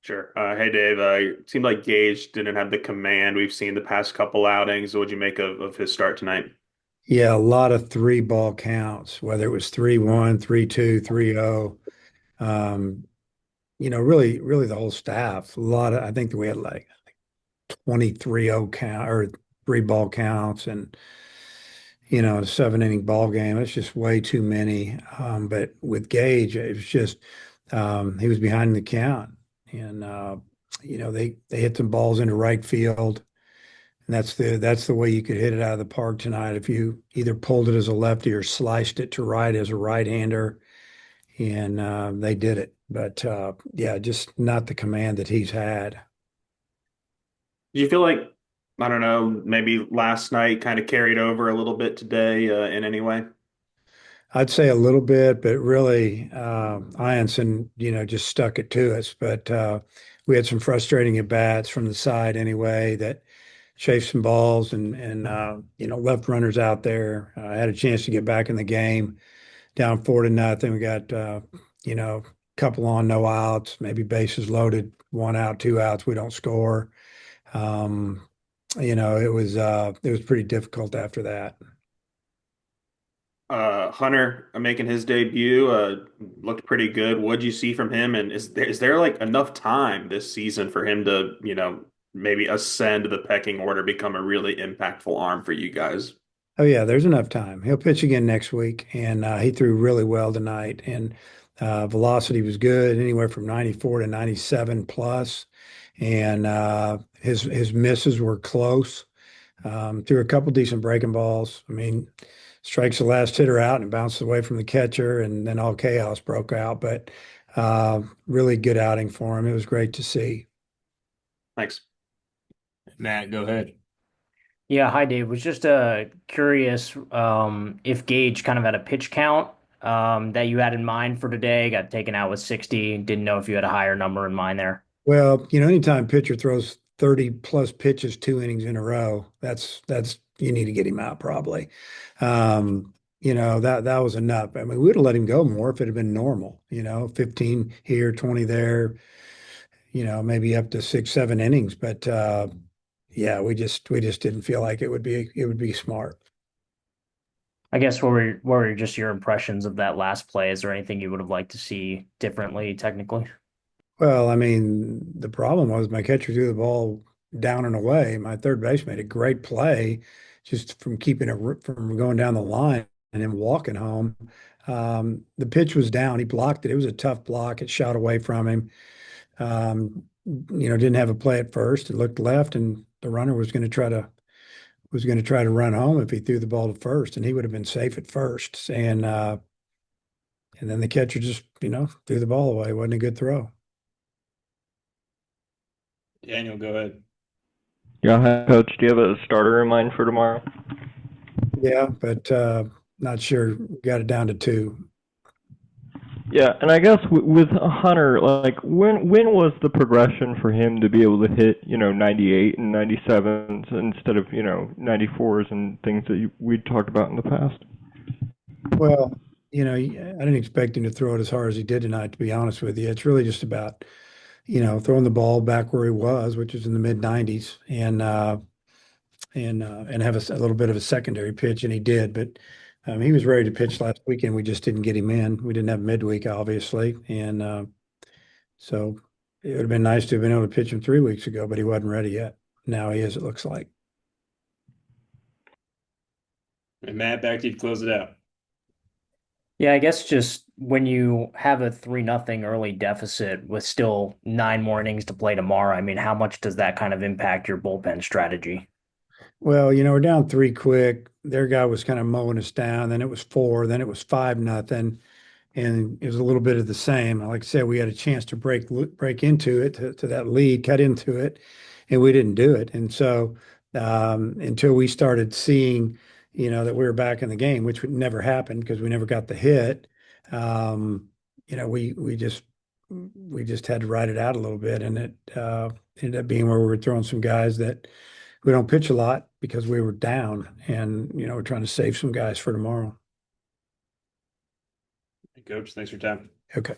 Sure. Hey, Dave. It seemed like Gage didn't have the command we've seen the past couple outings. What'd you make of his start tonight? Yeah, a lot of three ball counts, whether it was 3-1, 3-2, 3-0. Um, really the whole staff. A lot of I think that we had like 23-0 count or three ball counts and a 7 inning ball game. It's just way too many. But with Gage, it was just he was behind the count. And they hit some balls into right field. And that's the way you could hit it out of the park tonight if you either pulled it as a lefty or sliced it to right as a right-hander, and they did it. But yeah, just not the command that he's had. Do you feel like, I don't know, maybe last night kind of carried over a little bit today in any way? I'd say a little bit, but really, Ianson, just stuck it to us. But we had some frustrating at bats from the side anyway that chased some balls and left runners out there. I had a chance to get back in the game. Down 4-0. We got a couple on, no outs, maybe bases loaded, one out, two outs. We don't score. Um, it was pretty difficult after that. Hunter making his debut looked pretty good. What'd you see from him? And is there like enough time this season for him to, maybe ascend the pecking order, become a really impactful arm for you guys? Oh yeah, there's enough time. He'll pitch again next week, and he threw really well tonight. And velocity was good, anywhere from 94 to 97 plus, and his misses were close. Threw a couple decent breaking balls. I mean, strikes the last hitter out and bounced away from the catcher, and then all chaos broke out. But really good outing for him. It was great to see. Thanks. Matt, go ahead. Yeah, hi Dave. Was just curious if Gage kind of had a pitch count that you had in mind for today. Got taken out with 60. Didn't know if you had a higher number in mind there. Well, anytime pitcher throws 30 plus pitches 2 innings in a row, that's you need to get him out probably. That was enough. I mean, we would have let him go more if it had been normal, 15 here, 20 there, maybe up to 6, 7 innings. But yeah, we just didn't feel like it would be smart. I guess what were just your impressions of that last play? Is there anything you would have liked to see differently technically? Well, I mean, the problem was my catcher threw the ball down and away. My third base made a great play just from keeping it from going down the line and then walking home. The pitch was down. He blocked it. It was a tough block. It shot away from him. Didn't have a play at first. It looked left, and the runner was going to try to run home if he threw the ball to first, and he would have been safe at first. And then the catcher just threw the ball away. It wasn't a good throw. Daniel, go ahead. Yeah, hi, Coach. Do you have a starter in mind for tomorrow? Yeah, but not sure. Got it down to two. Yeah, and I guess with Hunter, like when was the progression for him to be able to hit 98 and 97s instead of 94s and things that we'd talked about in the past? Well, I didn't expect him to throw it as hard as he did tonight, to be honest with you. It's really just about, throwing the ball back where he was, which is in the mid 90s, and have a little bit of a secondary pitch, and he did. But he was ready to pitch last weekend. We just didn't get him in. We didn't have midweek, obviously, and so it would have been nice to have been able to pitch him 3 weeks ago, but he wasn't ready yet. Now he is, it looks like. And Matt, back to you to close it out. Yeah, I guess just when you have a 3-0 early deficit with still 9 more innings to play tomorrow, I mean, how much does that kind of impact your bullpen strategy? Well, we're down three quick. Their guy was kind of mowing us down. Then it was four. Then it was 5-0, and it was a little bit of the same. Like I said, we had a chance to break into it to that lead, cut into it, and we didn't do it. And so until we started seeing, that we were back in the game, which would never happen because we never got the hit. Um, we just had to ride it out a little bit, and it ended up being where we were throwing some guys that we don't pitch a lot because we were down, and we're trying to save some guys for tomorrow. Coach, thanks for your time. Okay.